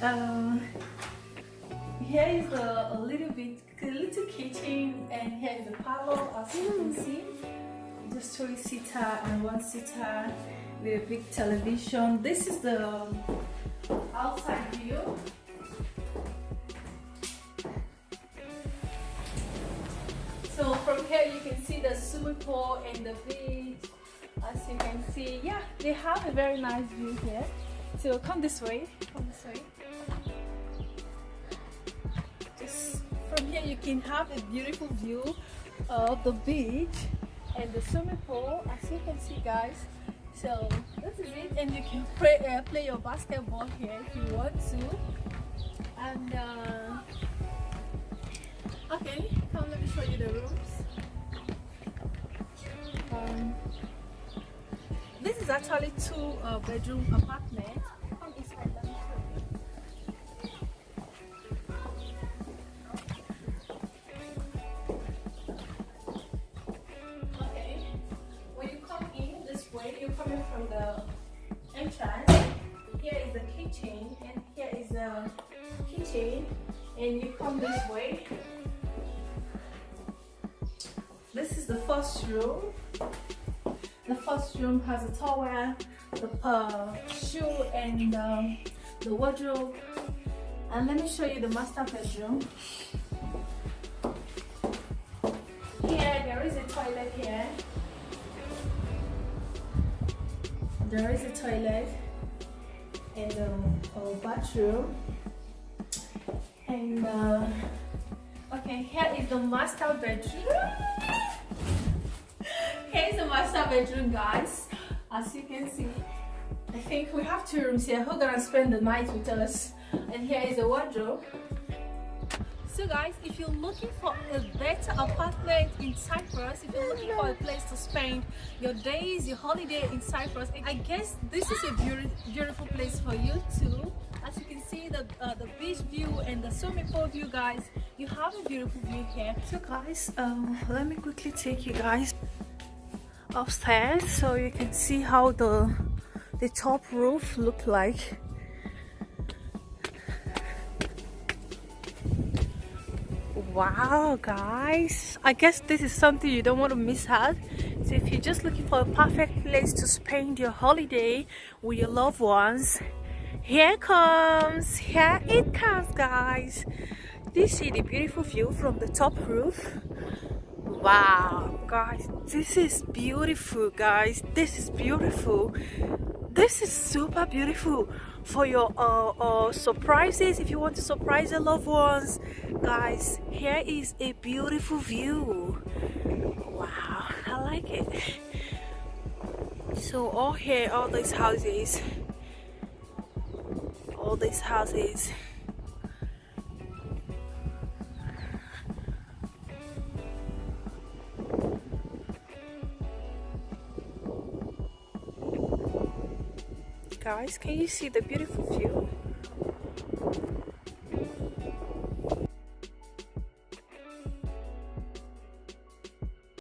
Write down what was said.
um, here is a little kitchen, and here is the parlor. As you can see, just 3-seater and 1-seater with a big television. This is the outside view. So from here you can see the swimming pool and the beach. As you can see, yeah, they have a very nice view here. So come this way, Just from here you can have a beautiful view of the beach and the swimming pool, as you can see, guys. So this is it, and you can play your basketball here if you want to. And okay, come, let me show you the rooms. This is actually 2-bedroom apartment. Come inside, let me show you. Okay, when you come in this way, you're coming from the entrance. Here is the kitchen, and here is the kitchen, and you come this way. This is the first room. The first room has a towel, the shoe, and the wardrobe. And let me show you the master bedroom. Here there is a toilet here. There is a toilet and a bathroom. And okay, here is the master bedroom. Here's the master bedroom, guys. As you can see, I think we have 2 rooms here. Who's gonna spend the night with us? And here is the wardrobe. So guys, if you're looking for a better apartment in Cyprus, if you're looking for a place to spend your days, your holiday in Cyprus, I guess this is a beautiful place for you too. As you can see, the beach view and the swimming pool view, guys, you have a beautiful view here. So guys, let me quickly take you guys upstairs so you can see how the top roof look like. Wow, guys, I guess this is something you don't want to miss out. So if you're just looking for a perfect place to spend your holiday with your loved ones, here it comes, guys. Do you see the beautiful view from the top roof? Wow, guys, this is beautiful, guys. This is beautiful. This is super beautiful for your surprises. If you want to surprise your loved ones, guys, here is a beautiful view. Wow, I like it. So all here, all these houses, guys, can you see the beautiful view?